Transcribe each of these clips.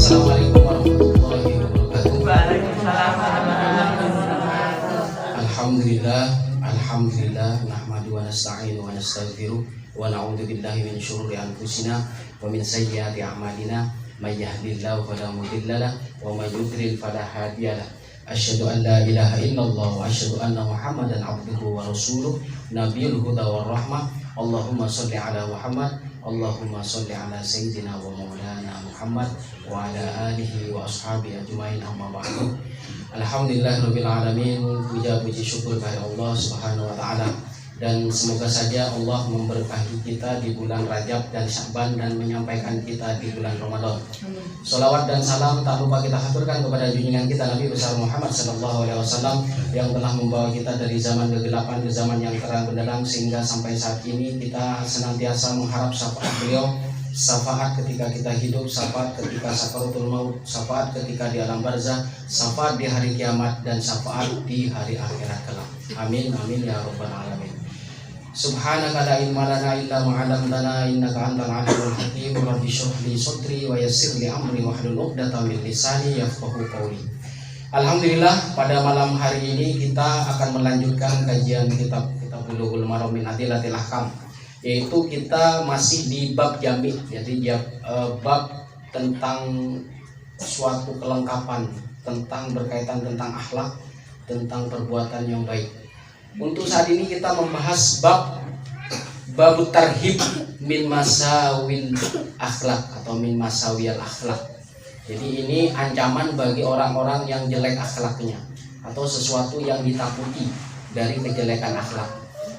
Assalamualaikum warahmatullahi wabarakatuh. Waalaikumsalam warahmatullahi wabarakatuh. Alhamdulillah nahmadu wa nasta'inu wa nastaghfiruh wa na'udzu billahi min syururi anfusina wa min sayyiati a'malina may yahdihillahu fala mudilla lahu wa may yudlil fala hadiyalah. Asyhadu an la ilaha illallah wa asyhadu anna Muhammadan abduhu wa rasuluh nabiyul huda war rahmah. Allahumma shalli ala Muhammad, Allahumma shalli ala sayyidina wa maulana Muhammad wa ala alihi wa ashabihi ajmain, amma ba'du. Alhamdulillahirabbil alamin, puji syukur kepada Allah Subhanahu wa taala, dan semoga saja Allah memberkahi kita di bulan Rajab dan Sya'ban dan menyampaikan kita di bulan Ramadan. Salawat dan salam tak lupa kita haturkan kepada junjungan kita Nabi besar Muhammad sallallahu alaihi wasallam yang telah membawa kita dari zaman kegelapan ke zaman yang terang benderang sehingga sampai saat ini kita senantiasa mengharap syafaat beliau, syafaat ketika kita hidup, syafaat ketika sakaratul maut, syafaat ketika di alam barzah, syafaat di hari kiamat, dan syafaat di hari akhirat kelak. Amin amin ya rabbal alamin. Subhanaka la ilma lana illa ma 'allamtana innaka antal alimul hakim. Rabbi shrah li sadri wa yassir li amri wahlul 'uqdatam min lisani yafqahu qawli. Alhamdulillah, pada malam hari ini kita akan melanjutkan kajian kitab Bulughul Maram min Adillatil Ahkam, yaitu kita masih di bab jami', jadi bab tentang suatu kelengkapan, tentang berkaitan tentang akhlak, tentang perbuatan yang baik. Untuk saat ini kita membahas bab tarhib min masawil akhlak atau min masawil akhlak. Jadi ini ancaman bagi orang-orang yang jelek akhlaknya atau sesuatu yang ditakuti dari kejelekan akhlak.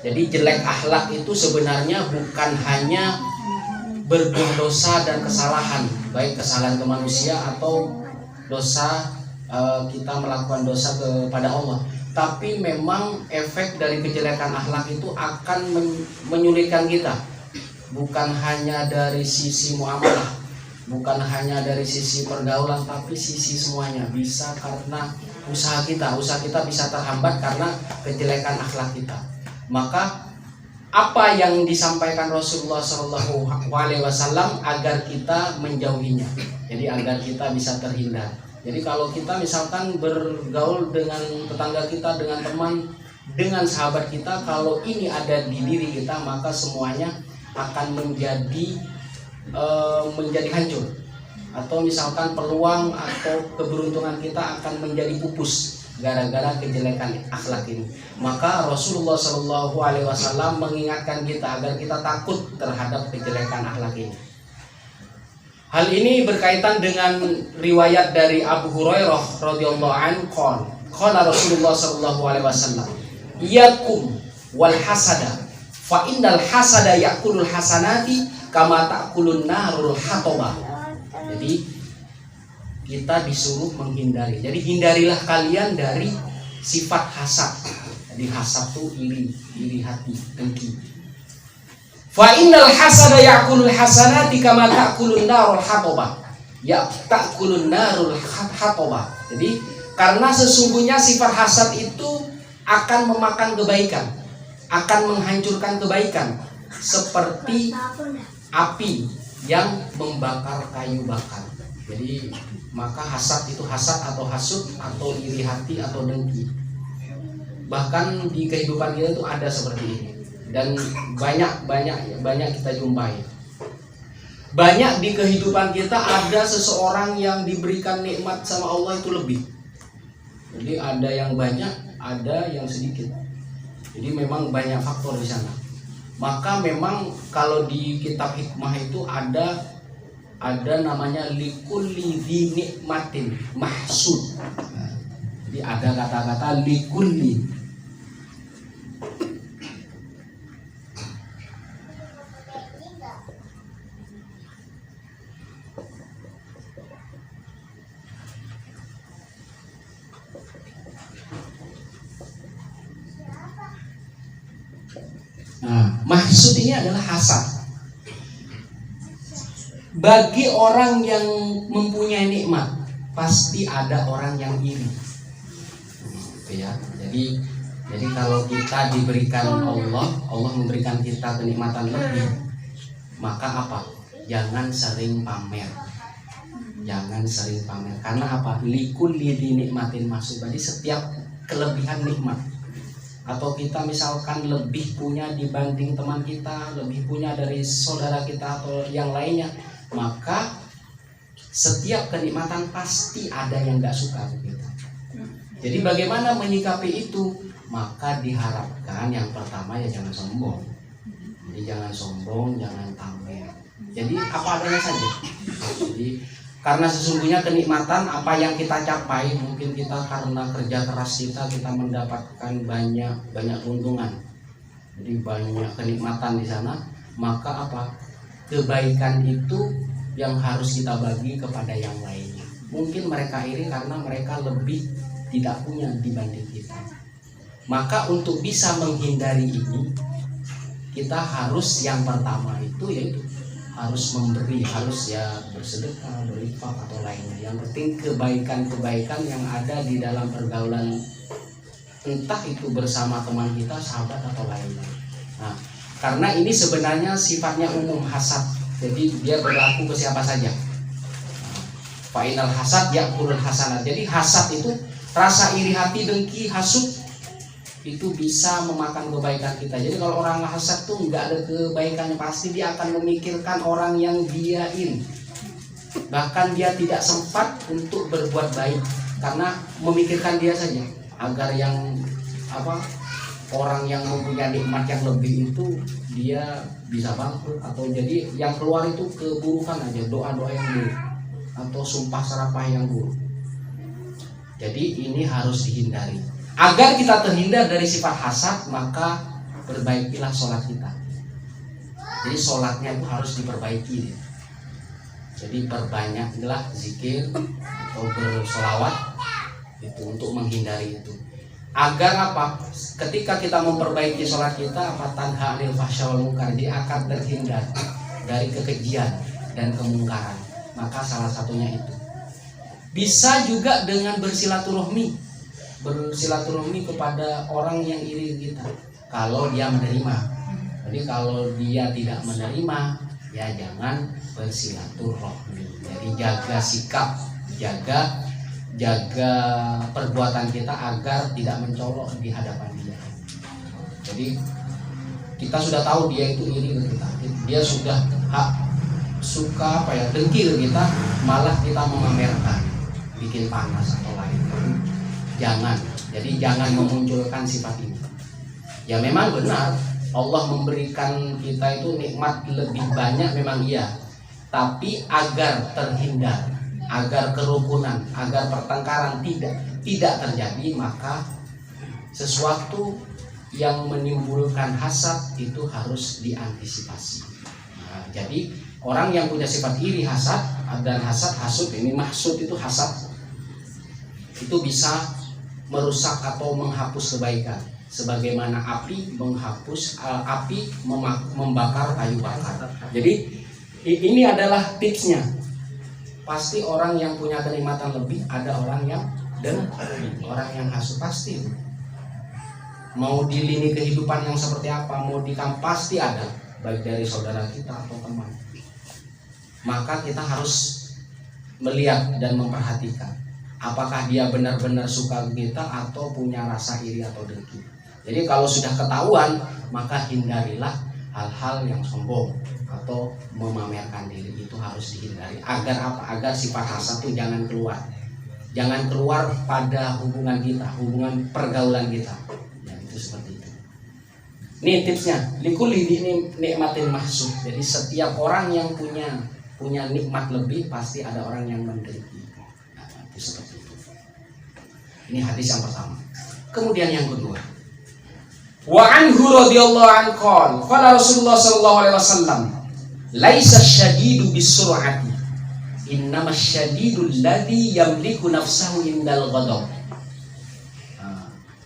Jadi jelek akhlak itu sebenarnya bukan hanya berbuat dosa dan kesalahan, baik kesalahan ke manusia atau dosa kita melakukan dosa kepada Allah. Tapi memang efek dari kejelekan akhlak itu akan menyulitkan kita, bukan hanya dari sisi muamalah, bukan hanya dari sisi pergaulan, tapi sisi semuanya. Bisa karena usaha kita bisa terhambat karena kejelekan akhlak kita. Maka apa yang disampaikan Rasulullah SAW agar kita menjauhinya, jadi agar kita bisa terhindar. Jadi kalau kita misalkan bergaul dengan tetangga kita, dengan teman, dengan sahabat kita, kalau ini ada di diri kita, maka semuanya akan menjadi hancur. Atau misalkan peluang atau keberuntungan kita akan menjadi pupus gara-gara kejelekan akhlak ini. Maka Rasulullah SAW mengingatkan kita agar kita takut terhadap kejelekan akhlak ini. Hal ini berkaitan dengan riwayat dari Abu Hurairah radhiyallahu anhu qala Rasulullah sallallahu alaihi wasallam, "Iyakum wal hasada fa innal hasada ya'kulul hasanati kama ta'kulun narul hataba." Jadi kita disuruh menghindari. Jadi hindarilah kalian dari sifat hasad. Jadi hasad itu iri hati, dengki. Fa innal hasada ya'kulul hasanati kama ta'kulun narul hataba. Ya ta'kulun narul hataba. Jadi karena sesungguhnya sifat hasad itu akan memakan kebaikan, akan menghancurkan kebaikan, seperti api yang membakar kayu bakar. Jadi maka hasad itu hasad atau hasud atau iri hati atau dengki. Bahkan di kehidupan kita itu ada seperti ini. Dan banyak kita jumpai. Banyak di kehidupan kita ada seseorang yang diberikan nikmat sama Allah itu lebih. Jadi ada yang banyak, ada yang sedikit. Jadi memang banyak faktor di sana. Maka memang kalau di kitab hikmah itu ada namanya likulli dzi nikmatin mahsud. Jadi ada kata-kata likulli. Maksud ini adalah hasad. Bagi orang yang mempunyai nikmat, pasti ada orang yang iri. Ya, jadi kalau kita diberikan Allah memberikan kita kenikmatan lebih, maka apa? Jangan sering pamer. Jangan sering pamer. Karena apa? Likulli nikmatin masuk. Jadi setiap kelebihan nikmat, atau kita misalkan lebih punya dibanding teman kita, lebih punya dari saudara kita atau yang lainnya, maka setiap kenikmatan pasti ada yang gak suka kita. Jadi bagaimana menyikapi itu? Maka diharapkan yang pertama ya jangan sombong. Jadi jangan sombong, jangan pamer. Jadi apa adanya saja. Jadi karena sesungguhnya kenikmatan apa yang kita capai, mungkin kita karena kerja keras kita mendapatkan banyak keuntungan. Jadi banyak kenikmatan di sana, maka apa? Kebaikan itu yang harus kita bagi kepada yang lainnya. Mungkin mereka iri karena mereka lebih tidak punya dibanding kita. Maka untuk bisa menghindari ini, kita harus yang pertama itu yaitu harus memberi, harus ya bersedekah, berinfak atau lainnya. Yang penting kebaikan-kebaikan yang ada di dalam pergaulan, entah itu bersama teman kita, sahabat atau lainnya. Nah, karena ini sebenarnya sifatnya umum, hasad. Jadi dia berlaku ke siapa saja. Fa'inal hasad ya'kulul hasanat. Jadi hasad itu rasa iri hati, dengki, hasud itu bisa memakan kebaikan kita. Jadi kalau orang hasad tuh nggak ada kebaikannya, pasti dia akan memikirkan orang yang dia iri. Bahkan dia tidak sempat untuk berbuat baik karena memikirkan dia saja, agar yang orang yang mempunyai nikmat yang lebih itu dia bisa bangkrut, atau jadi yang keluar itu keburukan aja, doa-doa yang buruk atau sumpah serapah yang buruk. Jadi ini harus dihindari. Agar kita terhindar dari sifat hasad, maka perbaikilah sholat kita. Jadi sholatnya itu harus diperbaiki. Jadi perbanyaklah zikir atau bersolawat itu untuk menghindari itu. Agar apa? Ketika kita memperbaiki sholat kita, tanha anil fahsya wal munkar, dia akan terhindar dari kekejian dan kemungkaran. Maka salah satunya itu. Bisa juga dengan bersilaturahmi kepada orang yang iri kita, kalau dia menerima. Jadi kalau dia tidak menerima, ya jangan bersilaturahmi. Jadi jaga sikap, jaga perbuatan kita agar tidak mencolok di hadapan dia. Jadi kita sudah tahu dia itu iri ke kita, dia sudah suka dengki ke kita, malah kita memamerkan, bikin panas atau lain. Jangan. Jadi jangan memunculkan sifat ini. Ya memang benar Allah memberikan kita itu nikmat lebih banyak, memang iya. Tapi agar terhindar, agar kerukunan, agar pertengkaran tidak terjadi, maka sesuatu yang menimbulkan hasad itu harus diantisipasi. Nah, jadi orang yang punya sifat iri, hasad dan hasud ini, mahsud itu hasad, itu bisa merusak atau menghapus kebaikan, sebagaimana api membakar kayu bakar. Jadi ini adalah tipsnya. Pasti orang yang punya kenikmatan lebih, ada orang yang orang yang hasud, pasti. Mau di lini kehidupan yang seperti apa, mau di kampus, pasti ada, baik dari saudara kita atau teman. Maka kita harus melihat dan memperhatikan apakah dia benar-benar suka kita atau punya rasa iri atau dengki. Jadi kalau sudah ketahuan, maka hindarilah hal-hal yang sombong atau memamerkan diri, itu harus dihindari. Agar apa? Agar sifat hasad itu jangan keluar pada hubungan kita, hubungan pergaulan kita. Ya, itu seperti itu. Ini tipsnya. Likulli nikmatin mahsud. Jadi setiap orang yang punya nikmat lebih, pasti ada orang yang menderita. Nah, itu seperti itu. Ini hadis yang pertama. Kemudian yang kedua, wa anhu radhiyallahu anhu qala Rasulullah sallallahu alaihi wasallam, laisa syadidu bisur'ati, innamas syadidul ladzi yamliku nafsahu indal ghadab.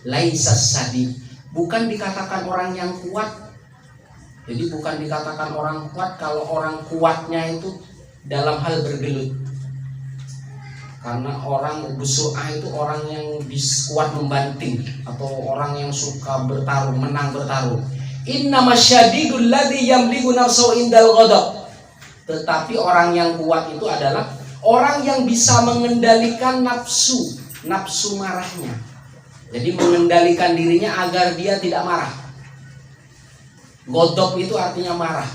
Laisa syadid, bukan dikatakan orang yang kuat. Jadi bukan dikatakan orang kuat kalau orang kuatnya itu dalam hal bergelut. Karena orang busu'ah itu orang yang kuat membanting, atau orang yang suka bertarung, menang bertarung. Innamasyadidul ladzi yamliku nafsahu indal ghadab. Tetapi orang yang kuat itu adalah Orang yang bisa mengendalikan nafsu marahnya. Jadi mengendalikan dirinya agar dia tidak marah. Godop itu artinya marah.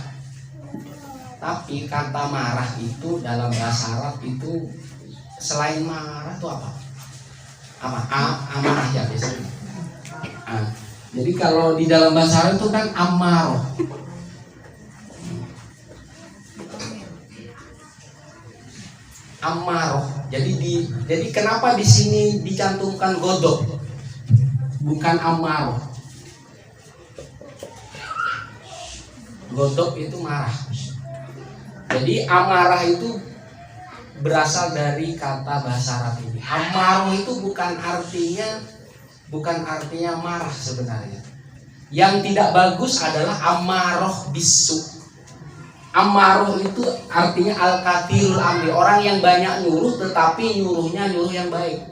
Tapi kata marah itu dalam bahasa Arab itu selain marah itu apa? Amarah ya biasanya. Jadi kalau di dalam bahasa Arab itu kan amaroh. Amaroh. Jadi kenapa di sini dicantumkan godop, bukan amaroh? Godop itu marah. Jadi amarah itu berasal dari kata bahasa Arab ini. Amaroh itu bukan artinya marah sebenarnya. Yang tidak bagus adalah amaroh bisu. Amaroh itu artinya al-kathirul amri, orang yang banyak nyuruh tetapi nyuruhnya nyuruh yang baik.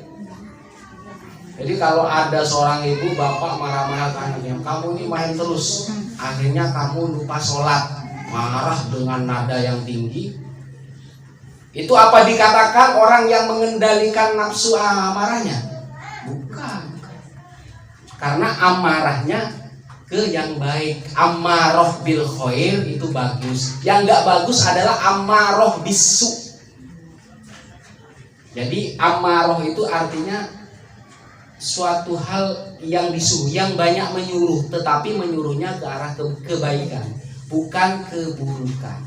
Jadi kalau ada seorang ibu bapak marah-marah ke anaknya, kamu ini main terus, akhirnya kamu lupa sholat, marah dengan nada yang tinggi. Itu apa dikatakan orang yang mengendalikan nafsu amarahnya? Bukan. Karena amarahnya ke yang baik. Amaroh bil khair itu bagus. Yang gak bagus adalah amaroh bisu. Jadi amaroh itu artinya suatu hal yang disuruh, yang banyak menyuruh, tetapi menyuruhnya ke arah kebaikan, bukan keburukan.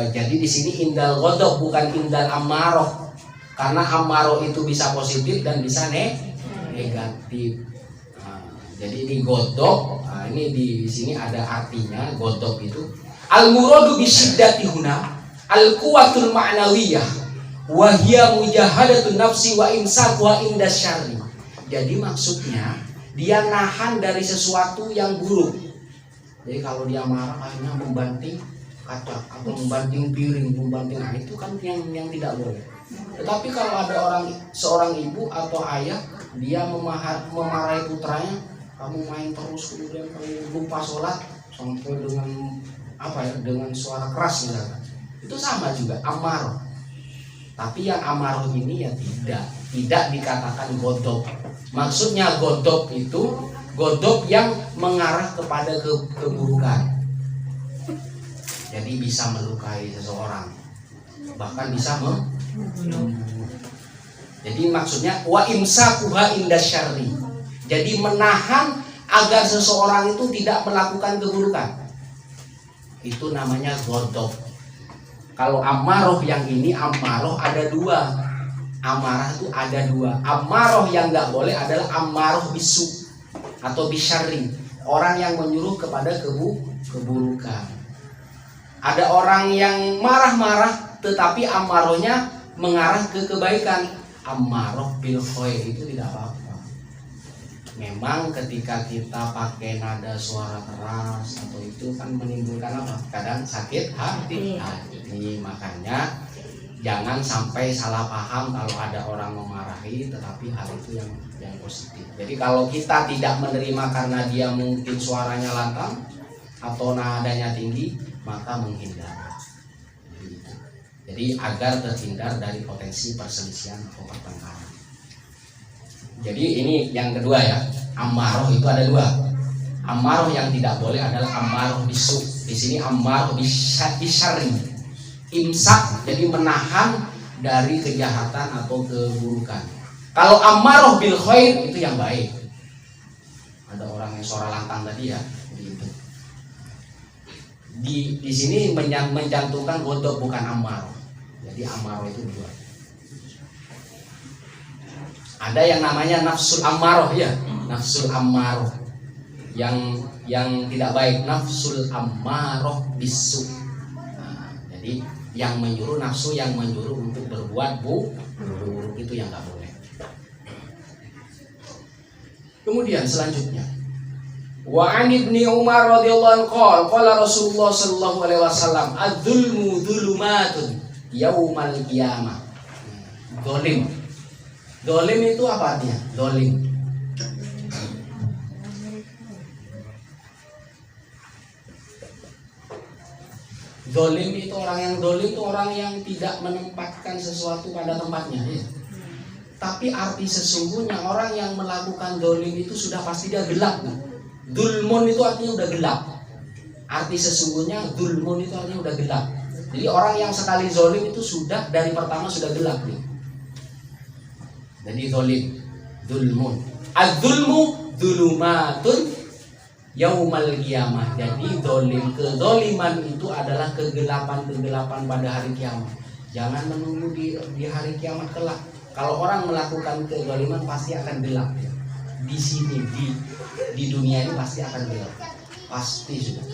Jadi di sini indal godok bukan indal amaroh, karena amaroh itu bisa positif dan bisa negatif. Jadi ini godok, ini di sini ada artinya godok itu al muradu bisyiddati huna al quwwatul ma'nawiyah wa hiya mujahadatun nafsi wa imsakuha inda syarri. Jadi maksudnya dia nahan dari sesuatu yang buruk. Jadi kalau dia marah akhirnya membanting kaca atau membanting piring, itu kan yang tidak boleh. Tetapi kalau ada seorang ibu atau ayah, dia memarahi putranya, kamu main terus, kemudian kamu lupa sholat sampai dengan suara keras misalkan. Itu sama juga amaroh. Tapi yang amaroh ini ya tidak dikatakan godop. Maksudnya godop itu godop yang mengarah kepada keburukan. Jadi bisa melukai seseorang, bahkan bisa Jadi maksudnya wa imsakuha inda syarri. Jadi menahan agar seseorang itu tidak melakukan keburukan. Itu namanya godop. Kalau amaroh yang ini, amaroh ada dua. Amarah itu ada dua. Amaroh yang nggak boleh adalah amaroh bisu atau bisyarri. Orang yang menyuruh kepada keburukan. Ada orang yang marah-marah tetapi amarohnya mengarah ke kebaikan. Amaroh bil khair itu tidak apa-apa. Memang ketika kita pakai nada suara keras atau itu kan menimbulkan apa? Kadang sakit hati. Makanya jangan sampai salah paham kalau ada orang memarahi, tetapi hal itu yang positif. Jadi kalau kita tidak menerima karena dia mungkin suaranya lantang atau nadanya tinggi, maka menghindar. Jadi agar terhindar dari potensi perselisihan atau pertengkaran. Jadi ini yang kedua ya, amaroh itu ada dua. Amaroh yang tidak boleh adalah amaroh bisu. Di sini amaroh bisyarri. Imsak, jadi menahan dari kejahatan atau keburukan. Kalau amaroh bil khair itu yang baik. Ada orang yang suara lantang tadi ya, gitu. Di sini mencantumkan godok bukan amaroh. Jadi amaroh itu dua. Ada yang namanya nafsul ammaroh ya, nafsul ammaroh yang tidak baik, nafsul ammaroh bisu. Jadi yang menyuruh, nafsu yang menyuruh untuk berbuat buruk itu yang nggak boleh. Kemudian selanjutnya, wa an ibni Umar radhiyallahu anhu qala Rasulullah sallallahu alaihi wasallam adzulmu dzulumatun yaumal qiyamah. Dolim itu apa artinya? Dolim. Dolim itu orang yang dolim itu orang yang tidak menempatkan sesuatu pada tempatnya, ya. Tapi arti sesungguhnya orang yang melakukan dolim itu sudah pasti dia gelap. Nah. Dulmun itu artinya udah gelap. Arti sesungguhnya dulmun itu artinya udah gelap. Jadi orang yang sekali zolim itu sudah dari pertama sudah gelap nih. Jadi zolim, dulmun. Az-zulmu dulumatun yaumal qiyamah. Jadi dolim, kedoliman itu adalah kegelapan-kegelapan pada hari kiamat. Jangan menunggu di hari kiamat kelak. Kalau orang melakukan kedoliman pasti akan gelap. Di sini di dunia ini pasti akan gelap. Pasti sudah.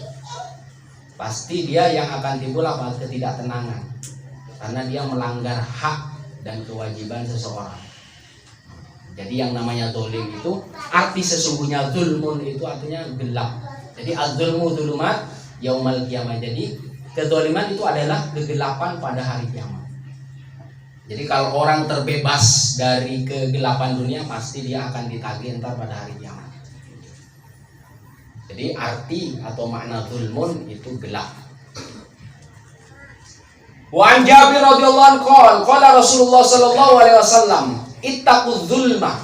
Pasti dia yang akan timbul apa? Ketidaktenangan. Karena dia melanggar hak dan kewajiban seseorang. Jadi yang namanya dolim itu arti sesungguhnya zulmun itu artinya gelap. Jadi az-zulmu dzulumat yaumal qiyamah. Jadi kedoliman itu adalah kegelapan pada hari kiamat. Jadi kalau orang terbebas dari kegelapan dunia pasti dia akan ditagih entar pada hari kiamat. Jadi arti atau makna zulmun itu gelap. Wa an Jabir radhiyallahu anhu qala Rasulullah sallallahu alaihi wasallam ittaquz zulma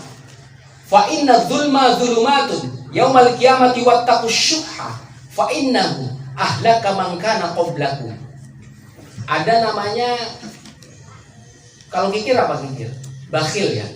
fa inna zulma dzulumatun yaumal qiyamati wattaqus syuhha fa innahu ahlaka man kana qablakum. Ada namanya, kalau kikir apa kikir? Bakhil ya.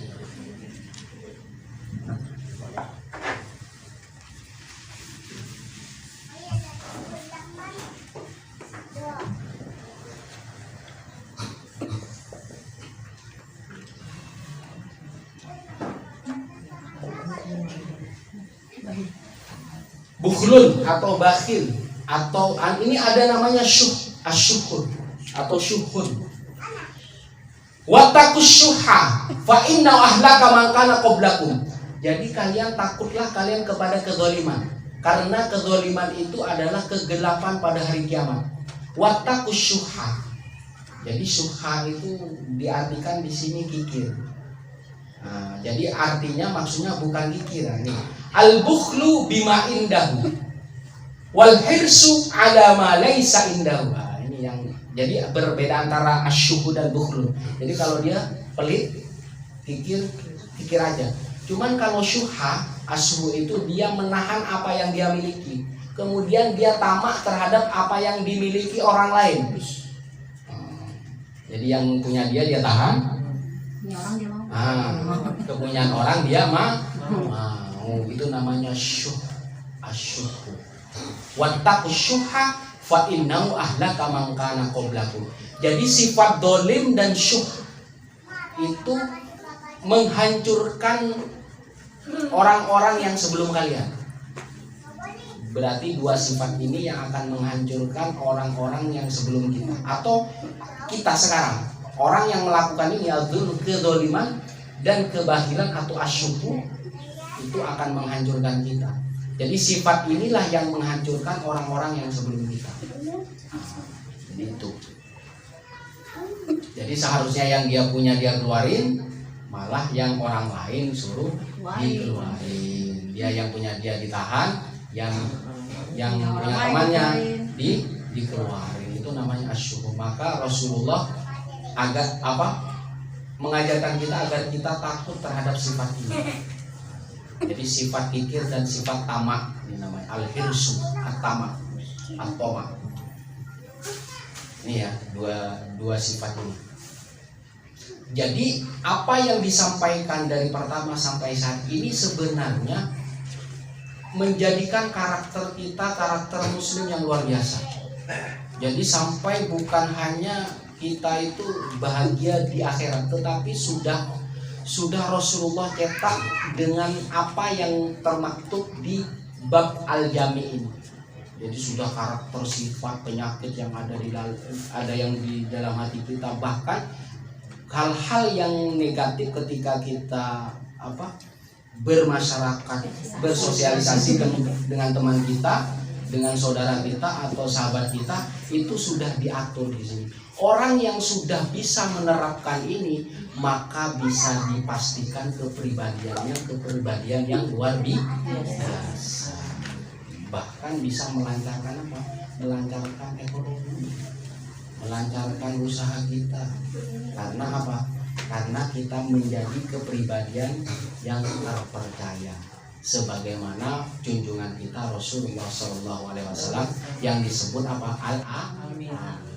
Bukhlun atau bakhil atau ini ada namanya asyuhun atau syuhun. Wattaqus syuhha fa inna ahlaka man kana qablakum. Jadi kalian takutlah kalian kepada kezaliman, karena kezaliman itu adalah kegelapan pada hari kiamat. Wattaqus syuhha. Jadi syuhha itu diartikan di sini kikir. Nah, jadi artinya maksudnya bukan kikir nih. Al-bukhlu bima indahu wal hirsu ala ma laisa indahu. Nah, ini yang jadi berbeda antara asyuhu dan bukhlu. Jadi kalau dia pelit, kikir aja. Cuman kalau syuhha, asyuhu itu dia menahan apa yang dia miliki. Kemudian dia tamak terhadap apa yang dimiliki orang lain. Jadi yang punya dia tahan. Kepunyaan orang dia mau. Itu namanya asyuhu. Wattaqus syuhha fa innahu ahlaka man kana qablakum. Jadi sifat dolim dan syuh itu menghancurkan orang-orang yang sebelum kalian. Berarti dua sifat ini yang akan menghancurkan orang-orang yang sebelum kita atau kita sekarang. Orang yang melakukan ini yaitu kedoliman dan kebahilan atau asyuhu itu akan menghancurkan kita. Jadi sifat inilah yang menghancurkan orang-orang yang sebelum kita. Jadi itu. Jadi seharusnya yang dia punya dia keluarin, malah yang orang lain suruh dikeluarin. Dia yang punya dia ditahan, yang punya temannya dikeluarin. Itu namanya asyuhu. Maka Rasulullah mengajarkan kita agar kita takut terhadap sifat ini. Jadi sifat kikir dan sifat tamak ini namanya al-hirsu, at-tamak, at-tamak. Ini ya dua sifat ini. Jadi apa yang disampaikan dari pertama sampai saat ini sebenarnya menjadikan karakter kita karakter muslim yang luar biasa. Jadi sampai bukan hanya kita itu bahagia di akhirat, tetapi sudah Rasulullah cetak dengan apa yang termaktub di bab al-jami ini. Jadi sudah karakter sifat penyakit yang ada yang di dalam hati kita, bahkan hal-hal yang negatif ketika kita bermasyarakat, bersosialisasi dengan teman kita, dengan saudara kita atau sahabat kita, itu sudah diatur di sini. Orang yang sudah bisa menerapkan ini, maka bisa dipastikan kepribadian yang luar biasa. Bahkan bisa melancarkan melancarkan ekonomi, melancarkan usaha kita. Karena apa? Karena kita menjadi kepribadian yang terpercaya, sebagaimana junjungan kita Rasulullah SAW yang disebut apa? Al-Amin.